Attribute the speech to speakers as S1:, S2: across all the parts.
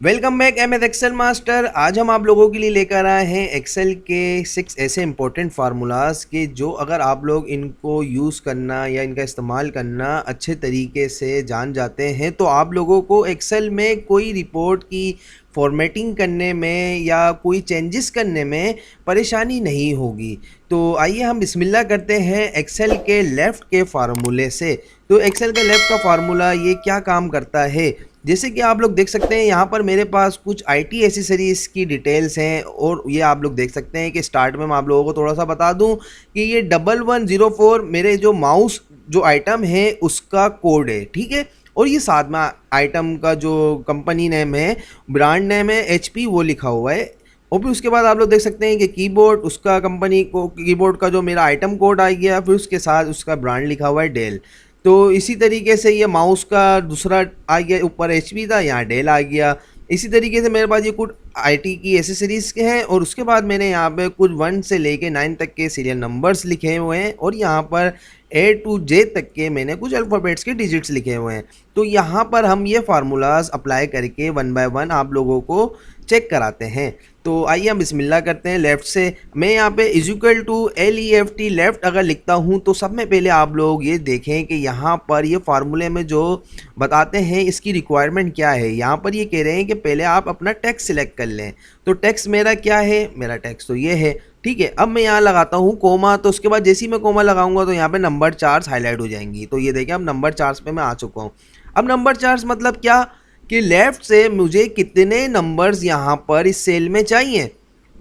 S1: Welcome back M S Excel master. आज हम आप लोगों के लिए लेकर आए हैं एक्सेल के 6 ऐसे इंपॉर्टेंट फार्मूलाज के जो अगर आप लोग इनको यूज़ करना या इनका इस्तेमाल करना अच्छे तरीके से जान जाते हैं तो आप लोगों को एक्सेल में कोई रिपोर्ट की फॉर्मेटिंग करने में या कोई चेंजेस करने में परेशानी नहीं होगी। तो आइए हम बिस्मिल्लाह करते हैं एक्सेल के लेफ़्ट के फार्मूले से। तो एक्सेल के लेफ़्ट का फार्मूला ये क्या काम करता है, जैसे कि आप लोग देख सकते हैं यहाँ पर मेरे पास कुछ आईटी एसेसरीज़ की डिटेल्स हैं और ये आप लोग देख सकते हैं कि स्टार्ट में मैं आप लोगों को थोड़ा सा बता दूं कि ये 1104 मेरे जो माउस जो आइटम है उसका कोड है, ठीक है। और ये साथ में आइटम का जो कंपनी नेम है, ब्रांड नेम है एचपी, वो लिखा हुआ है। और फिर उसके बाद आप लोग देख सकते हैं कि कीबोर्ड, उसका कंपनी को कीबोर्ड का जो मेरा आइटम कोड आ गया, फिर उसके साथ उसका ब्रांड लिखा हुआ है डेल। तो इसी तरीके से ये माउस का दूसरा आ गया, ऊपर एचपी था, यहाँ डेल आ गया। इसी तरीके से मेरे पास ये कुछ आईटी की एसेसरीज़ के हैं और उसके बाद मैंने यहाँ पे कुछ 1 से लेके 9 तक के सीरियल नंबर्स लिखे हुए हैं और यहाँ पर ए टू जे तक के मैंने कुछ अल्फ़ाबेट्स के डिजिट्स लिखे हुए हैं। तो यहाँ पर हम ये फार्मूलाज अप्लाई करके 1 बाय 1 आप लोगों को चेक कराते हैं। तो आइए हम बिस्मिल्लाह करते हैं लेफ़्ट से। मैं यहाँ पे is equal to LEFT left अगर लिखता हूँ तो सब में पहले आप लोग ये देखें कि यहाँ पर ये फार्मूले में जो बताते हैं इसकी रिक्वायरमेंट क्या है। यहाँ पर ये कह रहे हैं कि पहले आप अपना टेक्स्ट सिलेक्ट कर लें। तो टेक्स्ट मेरा क्या है, मेरा टेक्स्ट तो ये है, ठीक है। अब मैं यहाँ लगाता हूँ कोमा, तो उसके बाद जैसे ही मैं कोमा लगाऊंगा तो यहाँ पे नंबर चार्ज हाईलाइट हो जाएंगी। तो ये देखें अब नंबर चार्ज पे मैं आ चुका हूँ। अब नंबर चार्ज मतलब क्या कि लेफ़्ट से मुझे कितने नंबर्स यहाँ पर इस सेल में चाहिए।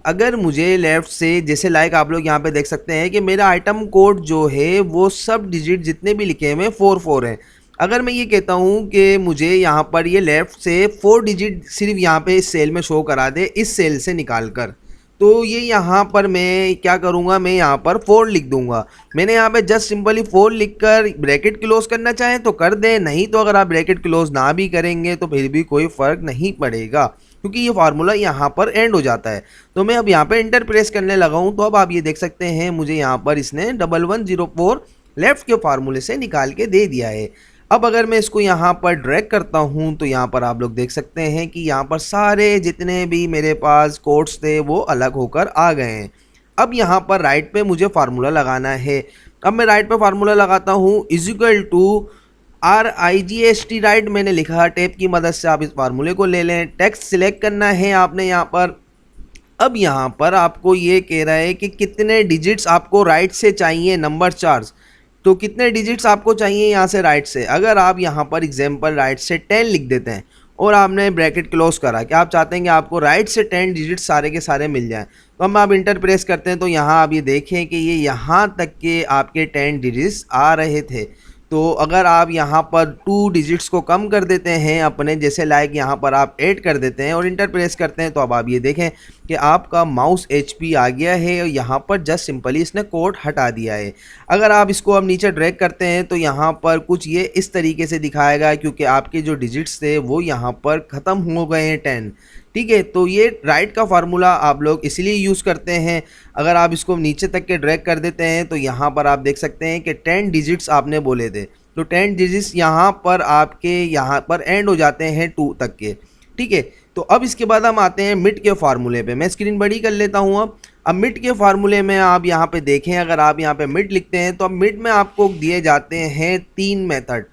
S1: अगर मुझे लेफ़्ट से जैसे लाइक आप लोग यहाँ पे देख सकते हैं कि मेरा आइटम कोड जो है वो सब डिजिट जितने भी लिखे हुए हैं 4 हैं। अगर मैं ये कहता हूँ कि मुझे यहाँ पर ये लेफ़्ट से 4 डिजिट सिर्फ यहाँ पे इस सेल में शो करा दे, इस सेल से निकाल कर, तो ये यहाँ पर मैं क्या करूँगा, मैं यहाँ पर 4 लिख दूंगा। मैंने यहाँ पे जस्ट सिंपली 4 लिख कर ब्रैकेट क्लोज करना चाहें तो कर दें, नहीं तो अगर आप ब्रैकेट क्लोज ना भी करेंगे तो फिर भी कोई फ़र्क नहीं पड़ेगा क्योंकि ये फार्मूला यहाँ पर एंड हो जाता है। तो मैं अब यहाँ पे इंटर प्रेस करने लगा हूँ तो अब आप ये देख सकते हैं मुझे यहाँ पर इसने 1104 लेफ़्ट के फार्मूले से निकाल के दे दिया है। अब अगर मैं इसको यहाँ पर ड्रैग करता हूँ तो यहाँ पर आप लोग देख सकते हैं कि यहाँ पर सारे जितने भी मेरे पास कोड्स थे वो अलग होकर आ गए हैं। अब यहाँ पर राइट पे मुझे फार्मूला लगाना है। अब मैं राइट पे फार्मूला लगाता हूँ is equal to RIGST, right मैंने लिखा, टेप की मदद से आप इस फार्मूले को ले लें। टेक्स्ट सिलेक्ट करना है आपने यहाँ पर। अब यहाँ पर आपको ये कह रहा है कि कितने डिजिट्स आपको राइट से चाहिए नंबर चार्ज। तो कितने डिजिट्स आपको चाहिए यहाँ से राइट से। अगर आप यहाँ पर एग्जाम्पल राइट से 10 लिख देते हैं और आपने ब्रैकेट क्लोज करा कि आप चाहते हैं कि आपको राइट से 10 डिजिट्स सारे के सारे मिल जाएं, तो हम आप इंटर प्रेस करते हैं तो यहाँ आप ये देखें कि ये यहाँ तक के आपके 10 डिजिट्स आ रहे थे। तो अगर आप यहाँ पर 2 डिजिट्स को कम कर देते हैं अपने, जैसे लाइक यहाँ पर आप 8 कर देते हैं और इंटर प्रेस करते हैं, तो अब आप ये देखें कि आपका माउस HP आ गया है और यहाँ पर जस्ट सिंपली इसने कोड हटा दिया है। अगर आप इसको अब नीचे ड्रैग करते हैं तो यहाँ पर कुछ ये इस तरीके से दिखाएगा क्योंकि आपके जो डिजिट्स थे वो यहाँ पर ख़त्म हो गए हैं 10, ठीक है। तो ये राइट का फार्मूला आप लोग इसलिए यूज़ करते हैं। अगर आप इसको नीचे तक के ड्रैग कर देते हैं तो यहाँ पर आप देख सकते हैं कि 10 डिजिट्स आपने बोले थे, तो 10 डिजिट्स यहाँ पर आपके यहाँ पर एंड हो जाते हैं 2 तक के, ठीक है। तो अब इसके बाद हम आते हैं मिड के फार्मूले पे। मैं स्क्रीन बड़ी कर लेता हूँ। अब मिड के फार्मूले में आप यहाँ पे देखें, अगर आप यहाँ पे मिड लिखते हैं तो अब मिड में आपको दिए जाते हैं 3 मेथड।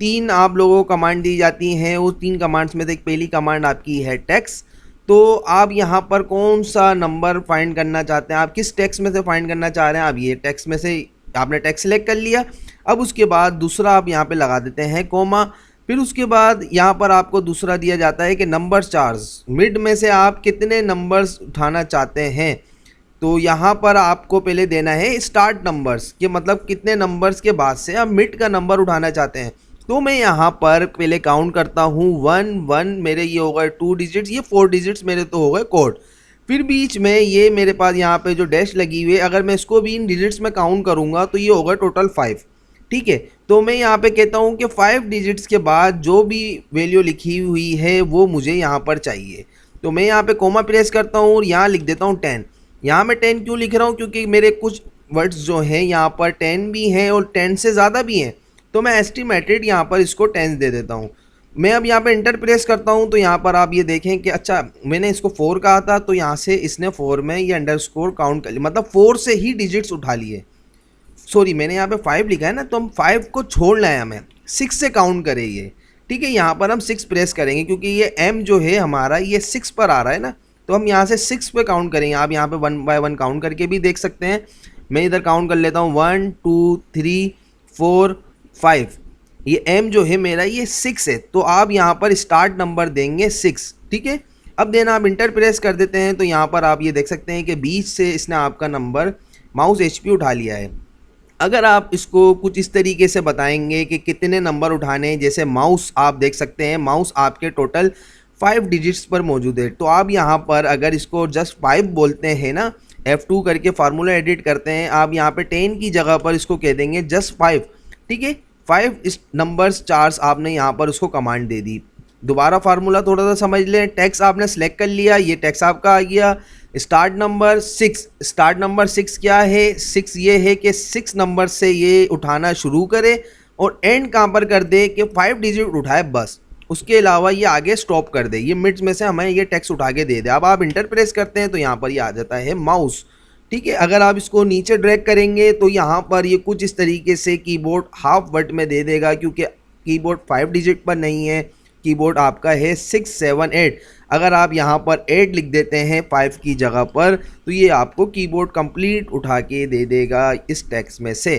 S1: 3 आप लोगों को कमांड दी जाती हैं। वो 3 कमांड्स में से एक पहली कमांड आपकी है टेक्स्ट। तो आप यहाँ पर कौन सा नंबर फाइंड करना चाहते हैं, आप किस टेक्स्ट में से फाइंड करना चाह रहे हैं, आप ये टेक्स्ट में से आपने टेक्स्ट सेलेक्ट कर लिया। अब उसके बाद दूसरा आप यहाँ पे लगा देते हैं कोमा। फिर उसके बाद यहाँ पर आपको दूसरा दिया जाता है कि नंबर चार्ज, मिड में से आप कितने नंबर्स उठाना चाहते हैं। तो यहाँ पर आपको पहले देना है स्टार्ट नंबर्स, कि मतलब कितने नंबर्स के बाद से आप मिड का नंबर उठाना चाहते हैं। तो मैं यहाँ पर पहले काउंट करता हूँ 1 1, मेरे ये हो गए 2 डिजिट्स, ये 4 डिजिट्स मेरे तो हो गए कोड। फिर बीच में ये मेरे पास यहाँ पे जो डैश लगी हुई है, अगर मैं इसको भी इन डिजिट्स में काउंट करूँगा तो ये होगा टोटल 5, ठीक है। तो मैं यहाँ पे कहता हूँ कि 5 डिजिट्स के बाद जो भी वैल्यू लिखी हुई है वो मुझे यहाँ पर चाहिए। तो मैं यहाँ पे कोमा प्रेस करता हूँ और यहाँ लिख देता हूँ 10। यहाँ मैं 10 क्यों लिख रहा हूँ, क्योंकि मेरे कुछ वर्ड्स जो हैं यहाँ पर 10 भी हैं और 10 से ज़्यादा भी हैं, तो मैं एस्टिमेटेड यहाँ पर इसको 10 दे देता हूँ। मैं अब यहाँ पे इंटर प्रेस करता हूँ तो यहाँ पर आप ये देखें कि अच्छा मैंने इसको 4 कहा था तो यहाँ से इसने 4 में ये अंडरस्कोर काउंट कर लिया, मतलब 4 से ही डिजिट्स उठा लिए। सॉरी मैंने यहाँ पे 5 लिखा है ना, तो हम 5 को छोड़ना है, हमें 6 से काउंट करें ये। ठीक है, यहाँ पर हम 6 प्रेस करेंगे क्योंकि ये m जो है हमारा ये 6 पर आ रहा है ना, तो हम यहाँ से 6 पे काउंट करेंगे। आप यहाँ पे 1 बाय 1 काउंट करके भी देख सकते हैं। मैं इधर काउंट कर लेता हूँ 1 2 3 4 5। ये m जो है मेरा ये 6 है, तो आप यहाँ पर स्टार्ट नंबर देंगे 6। ठीक है, अब देना आप इंटर प्रेस कर देते हैं तो यहाँ पर आप ये देख सकते हैं कि बीच से इसने आपका नंबर माउस HP उठा लिया है। अगर आप इसको कुछ इस तरीके से बताएंगे कि कितने नंबर उठाने, जैसे माउस आप देख सकते हैं माउस आपके टोटल 5 डिजिट्स पर मौजूद है, तो आप यहाँ पर अगर इसको जस्ट 5 बोलते हैं ना, F2 करके फार्मूला एडिट करते हैं, आप यहाँ पे 10 की जगह पर इसको कह देंगे जस्ट 5। ठीक है, 5 इस नंबर्स चार्स आपने यहाँ पर उसको कमांड दे दी। दोबारा फार्मूला थोड़ा सा समझ लें। टेक्स्ट आपने सेलेक्ट कर लिया, ये टेक्स्ट आपका आ गया। स्टार्ट नंबर 6, स्टार्ट नंबर 6 क्या है, 6 ये है कि 6 नंबर से ये उठाना शुरू करे और एंड कहाँ पर कर दे कि 5 डिजिट उठाए बस, उसके अलावा ये आगे स्टॉप कर दे, ये मिड्स में से हमें ये टेक्स्ट उठा के दे दे। अब आप इंटर प्रेस करते हैं तो यहाँ पर ये आ जाता है माउस। ठीक है, अगर आप इसको नीचे ड्रैग करेंगे तो यहाँ पर ये कुछ इस तरीके से कीबोर्ड हाफ वर्ड में दे देगा, क्योंकि कीबोर्ड 5 डिजिट पर नहीं है, कीबोर्ड आपका है 6 7 8। अगर आप यहाँ पर 8 लिख देते हैं 5 की जगह पर, तो ये आपको कीबोर्ड कंप्लीट उठा के दे देगा इस टेक्स्ट में से।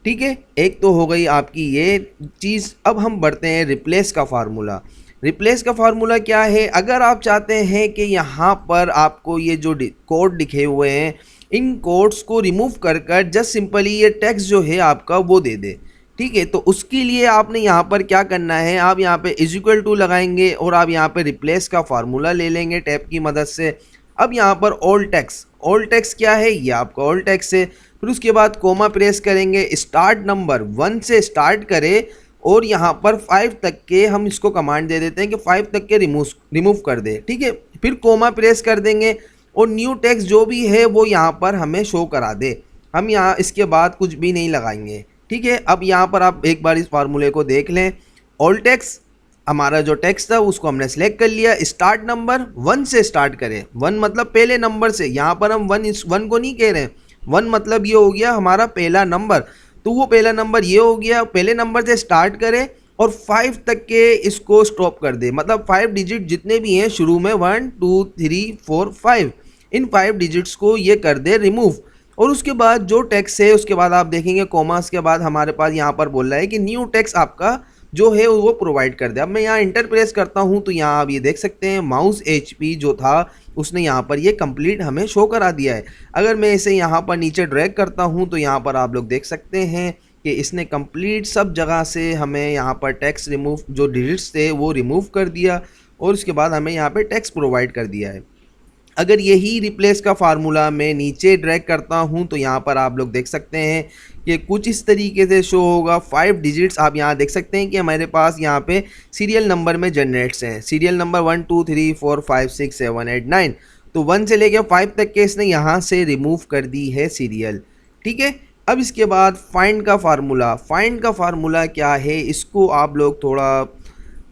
S1: ठीक है, एक तो हो गई आपकी ये चीज़। अब हम बढ़ते हैं रिप्लेस का फार्मूला। रिप्लेस का फार्मूला क्या है, अगर आप चाहते हैं कि यहाँ पर आपको ये जो कोड लिखे हुए हैं इन कोड्स को रिमूव कर कर जस्ट सिंपली ये टेक्स्ट जो है आपका वो दे दे। ठीक है, तो उसके लिए आपने यहाँ पर क्या करना है, आप यहाँ पे इज इक्वल टू लगाएंगे और आप यहाँ पे रिप्लेस का फार्मूला ले लेंगे टैब की मदद से। अब यहाँ पर ऑल टेक्स्ट क्या है, ये आपका ऑल टेक्स्ट है। फिर उसके बाद कोमा प्रेस करेंगे, स्टार्ट नंबर 1 से स्टार्ट करें और यहाँ पर 5 तक के हम इसको कमांड दे देते हैं कि 5 तक के रिमूव कर दे। ठीक है, फिर कोमा प्रेस कर देंगे और न्यू टेक्स्ट जो भी है वो यहाँ पर हमें शो करा दे। हम यहाँ इसके बाद कुछ भी नहीं लगाएंगे। ठीक है, अब यहाँ पर आप एक बार इस फार्मूले को देख लें। ऑल टेक्स्ट हमारा जो टेक्स्ट था उसको हमने सेलेक्ट कर लिया। स्टार्ट नंबर 1 से स्टार्ट करें, 1 मतलब पहले नंबर से, यहाँ पर हम 1 को नहीं कह रहे हैं, 1 मतलब ये हो गया हमारा पहला नंबर, तो वो पहला नंबर ये हो गया। पहले नंबर से स्टार्ट करें और 5 तक के इसको स्टॉप कर दे, मतलब 5 डिजिट जितने भी हैं शुरू में 1 2 3 4 5, इन 5 डिजिट्स को ये कर दे रिमूव। और उसके बाद जो टेक्स्ट है उसके बाद आप देखेंगे कॉमास के बाद हमारे पास यहाँ पर बोल रहा है कि न्यू टेक्स्ट आपका जो है वो प्रोवाइड कर दे। अब मैं यहाँ इंटर प्रेस करता हूँ तो यहाँ आप ये देख सकते हैं माउस HP जो था उसने यहाँ पर ये कंप्लीट हमें शो करा दिया है। अगर मैं इसे यहाँ पर नीचे ड्रैग करता हूँ तो यहाँ पर आप लोग देख सकते हैं कि इसने कंप्लीट सब जगह से हमें यहाँ पर टेक्स्ट रिमूव जो डिजिट्स थे वो रिमूव कर दिया और उसके बाद हमें यहाँ पर टेक्स्ट प्रोवाइड कर दिया है। अगर यही रिप्लेस का फार्मूला मैं नीचे ड्रैग करता हूं तो यहाँ पर आप लोग देख सकते हैं कि कुछ इस तरीके से शो होगा। 5 डिजिट्स आप यहाँ देख सकते हैं कि हमारे पास यहाँ पे सीरियल नंबर में जनरेट्स हैं, सीरियल नंबर 1 2 3 4 5 6 7 8 9, तो 1 से लेकर 5 तक के इसने यहाँ से रिमूव कर दी है सीरियल। ठीक है, अब इसके बाद फाइंड का फार्मूला क्या है, इसको आप लोग थोड़ा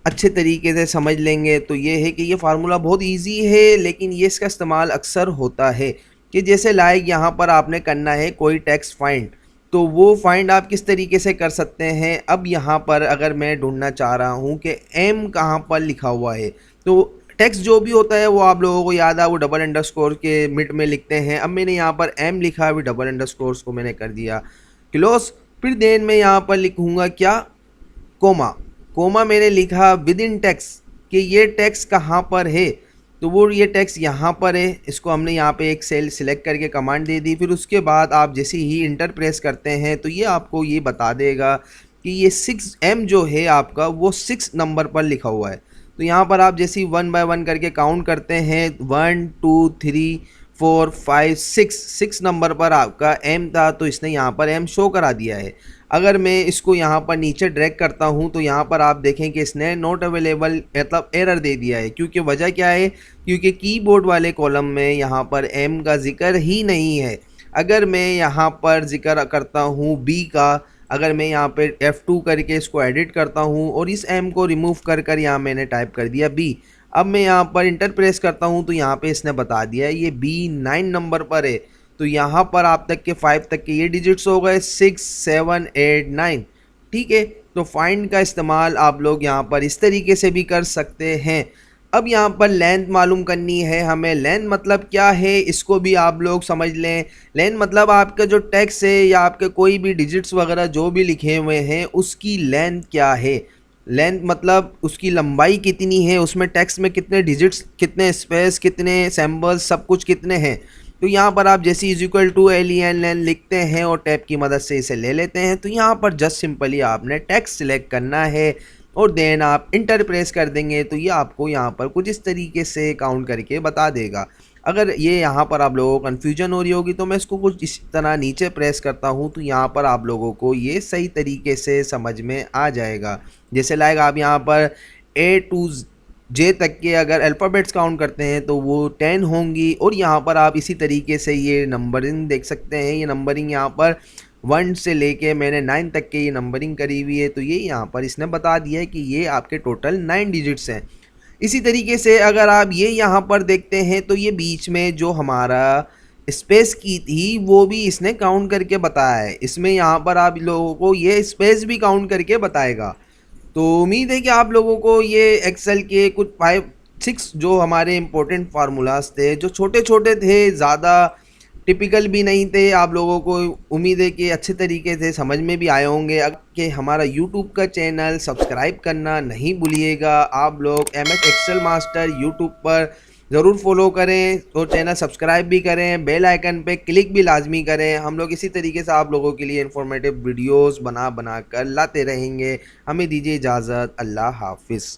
S1: अच्छे तरीके से समझ लेंगे तो ये है कि ये फार्मूला बहुत इजी है, लेकिन ये इसका इस्तेमाल अक्सर होता है कि जैसे लाइक यहाँ पर आपने करना है कोई टेक्स्ट फाइंड, तो वो फाइंड आप किस तरीके से कर सकते हैं। अब यहाँ पर अगर मैं ढूंढना चाह रहा हूँ कि m कहाँ पर लिखा हुआ है, तो टेक्स्ट जो भी होता है वो आप लोगों को याद है वो डबल अंडरस्कोर के मिड में लिखते हैं। अब मैंने यहाँ पर m लिखा है, डबल अंडरस्कोर्स को मैंने कर दिया क्लोज। फिर देन मैं यहाँ पर लिखूँगा क्या, कोमा मैंने लिखा विद इन टेक्स्ट कि ये टेक्स्ट कहाँ पर है, तो वो ये टेक्स्ट यहाँ पर है। इसको हमने यहाँ पे एक सेल सिलेक्ट करके कमांड दे दी। फिर उसके बाद आप जैसे ही इंटर प्रेस करते हैं तो ये आपको ये बता देगा कि ये 6m जो है आपका वो 6 नंबर पर लिखा हुआ है। तो यहाँ पर आप जैसे ही 1 बाय 1 करके काउंट करते हैं 1 2 3 4 5 6 नंबर पर आपका m था, तो इसने यहाँ पर m शो करा दिया है। अगर मैं इसको यहाँ पर नीचे ड्रैग करता हूँ तो यहाँ पर आप देखें कि इसने नॉट अवेलेबल मतलब एरर दे दिया है, क्योंकि वजह क्या है, क्योंकि कीबोर्ड वाले कॉलम में यहाँ पर m का जिक्र ही नहीं है। अगर मैं यहाँ पर जिक्र करता हूँ b का, अगर मैं यहाँ पे F2 करके इसको एडिट करता हूँ और इस M को रिमूव कर कर यहाँ मैंने टाइप कर दिया B। अब मैं यहाँ पर इंटर प्रेस करता हूँ तो यहाँ पे इसने बता दिया है ये B 9 नंबर पर है। तो यहाँ पर आप तक के 5 तक के ये डिजिट्स हो गए 6 7 8 9। ठीक है, तो फाइंड का इस्तेमाल आप लोग यहाँ पर इस तरीके से भी कर सकते हैं। अब यहाँ पर लेंथ मालूम करनी है हमें। लेंथ मतलब क्या है इसको भी आप लोग समझ लें। लेंथ मतलब आपका जो टेक्स्ट है या आपके कोई भी डिजिट्स वगैरह जो भी लिखे हुए हैं उसकी लेंथ क्या है। लेंथ मतलब उसकी लंबाई कितनी है, उसमें टेक्स्ट में कितने डिजिट्स, कितने स्पेस, कितने सिंबल्स, सब कुछ कितने हैं। तो यहाँ पर आप जैसे इज इक्वल टू LEN लिखते हैं और टैब की मदद से इसे ले लेते हैं। तो यहाँ पर जस्ट सिंपली आपने टेक्स्ट सिलेक्ट करना है और देन आप इंटर प्रेस कर देंगे तो ये आपको यहाँ पर कुछ इस तरीके से काउंट करके बता देगा। अगर ये यहाँ पर आप लोगों को कन्फ्यूजन हो रही होगी तो मैं इसको कुछ इस तरह नीचे प्रेस करता हूँ तो यहाँ पर आप लोगों को ये सही तरीके से समझ में आ जाएगा। जैसे लाइक आप यहाँ पर A to J तक के अगर अल्फ़ाबेट्स काउंट करते हैं तो वो 10 होंगी। और यहाँ पर आप इसी तरीके से ये नंबरिंग देख सकते हैं। ये नंबरिंग यहाँ पर 1 से लेके मैंने 9 तक के ये नंबरिंग करी हुई है। तो ये यहाँ पर इसने बता दिया है कि ये आपके टोटल 9 डिजिट्स हैं। इसी तरीके से अगर आप ये यहाँ पर देखते हैं तो ये बीच में जो हमारा स्पेस की थी वो भी इसने काउंट करके बताया है। इसमें यहाँ पर आप लोगों को ये स्पेस भी काउंट करके बताएगा। तो उम्मीद है कि आप लोगों को ये एक्सेल के कुछ 5-6 जो हमारे इम्पोर्टेंट फार्मूलाज थे, जो छोटे छोटे थे, ज़्यादा टिपिकल भी नहीं थे, आप लोगों को उम्मीद है कि अच्छे तरीके से समझ में भी आए होंगे। कि हमारा यूट्यूब का चैनल सब्सक्राइब करना नहीं भूलिएगा। आप लोग MS एक्सेल मास्टर यूट्यूब पर ज़रूर फॉलो करें और चैनल सब्सक्राइब भी करें, बेल आइकन पे क्लिक भी लाजमी करें। हम लोग इसी तरीके से आप लोगों के लिए इन्फॉर्मेटिव वीडियोस बना कर लाते रहेंगे। हमें दीजिए इजाज़त। अल्लाह हाफिज़।